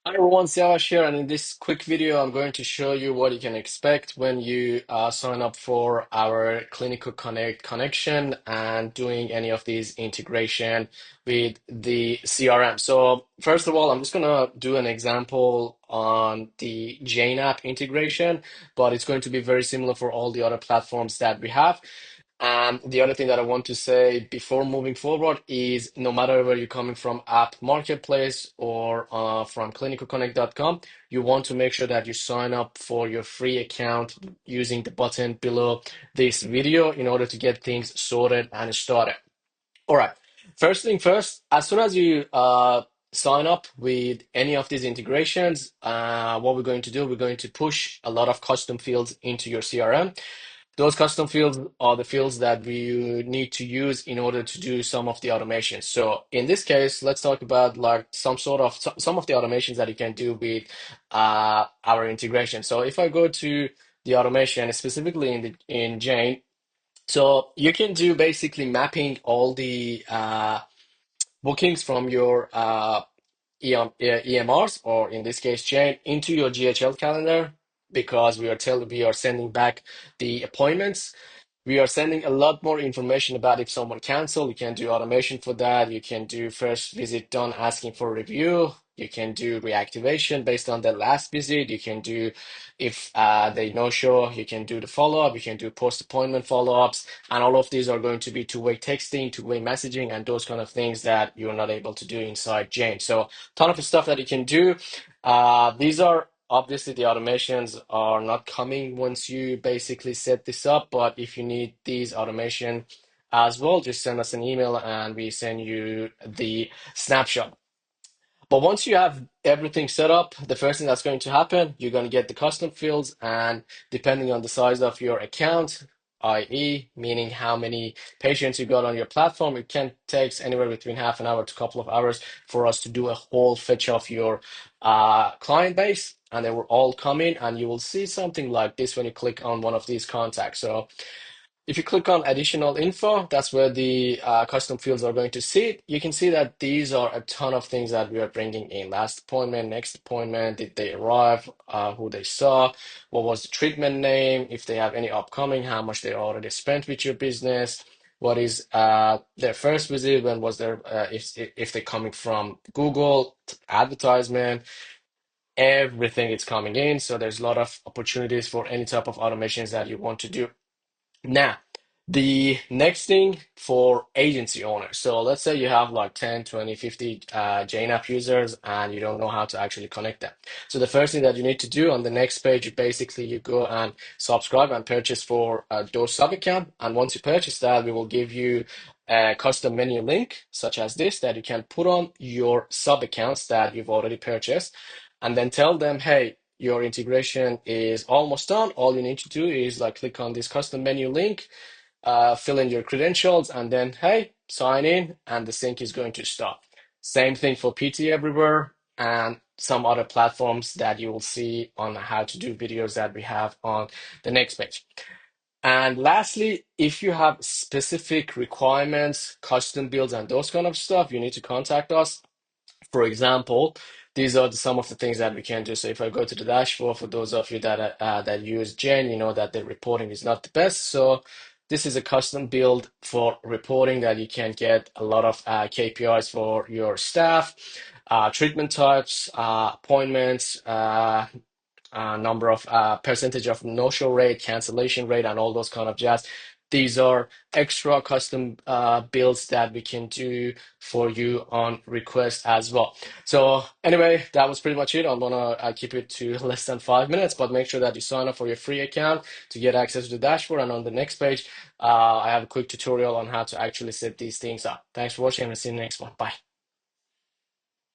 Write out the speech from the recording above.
Hi everyone, Siavash here, and in this quick video, I'm going to show you what you can expect when you sign up for our Clinical Connect connection and doing any of these integration with the CRM. So first of all, I'm just gonna do an example on the Jane app integration, but it's going to be very similar for all the other platforms that we have. And the other thing that I want to say before moving forward is no matter where you're coming from, App Marketplace or from clinicalconnect.com, you want to make sure that you sign up for your free account using the button below this video in order to get things sorted and started. All right. First thing first, as soon as you sign up with any of these integrations, what we're going to do, we're going to push a lot of custom fields into your CRM. Those custom fields are the fields that we need to use in order to do some of the automations. So in this case, let's talk about like some of the automations that you can do with our integration. So if I go to the automation, specifically in Jane, so you can do basically mapping all the bookings from your EMRs, or in this case, Jane, into your GHL calendar because we are sending back the appointments. We are sending a lot more information about if someone canceled. You can do automation for that. You can do first visit done asking for review. You can do reactivation based on the last visit. You can do if they no show, you can do the follow-up. You can do post-appointment follow-ups. And all of these are going to be two-way texting, two-way messaging, and those kind of things that you're not able to do inside Jane. So ton of stuff that you can do. These are obviously the automations are not coming once you basically set this up, but if you need these automation as well, just send us an email and we send you the snapshot. But once you have everything set up, the first thing that's going to happen, you're going to get the custom fields, and depending on the size of your account, i.e., meaning how many patients you got on your platform, it can take anywhere between half an hour to a couple of hours for us to do a whole fetch of your client base, and they will all come in, and you will see something like this when you click on one of these contacts. So if you click on additional info, that's where the custom fields are going to sit. You can see that these are a ton of things that we are bringing in. Last appointment, next appointment, did they arrive, who they saw, what was the treatment name, if they have any upcoming, how much they already spent with your business, what is their first visit, when was their, if they're coming from Google, advertisement, everything is coming in. So there's a lot of opportunities for any type of automations that you want to do. Now, the next thing for agency owners. So let's say you have like 10, 20, 50 JNapp users and you don't know how to actually connect them. So the first thing that you need to do on the next page, basically you go and subscribe and purchase for those sub account. And once you purchase that, we will give you a custom menu link such as this that you can put on your sub accounts that you've already purchased, and then tell them, hey, your integration is almost done. All you need to do is like click on this custom menu link, fill in your credentials, and then hey, sign in, and the sync is going to start. Same thing for PT Everywhere and some other platforms that you will see on how to do videos that we have on the next page. And lastly, if you have specific requiremments, custom builds, and those kind of stuff, you need to contact us. For example, these are some of the things that we can do. So if I go to the dashboard, for those of you that use Gen, you know that the reporting is not the best. So this is a custom build for reporting that you can get a lot of KPIs for your staff, treatment types, appointments, number of percentage of no-show rate, cancellation rate, and all those kind of jazz. These are extra custom builds that we can do for you on request as well. So anyway, that was pretty much it. I'm gonna keep it to less than 5 minutes, but make sure that you sign up for your free account to get access to the dashboard. And on the next page, I have a quick tutorial on how to actually set these things up. Thanks for watching, and see you in the next one. Bye.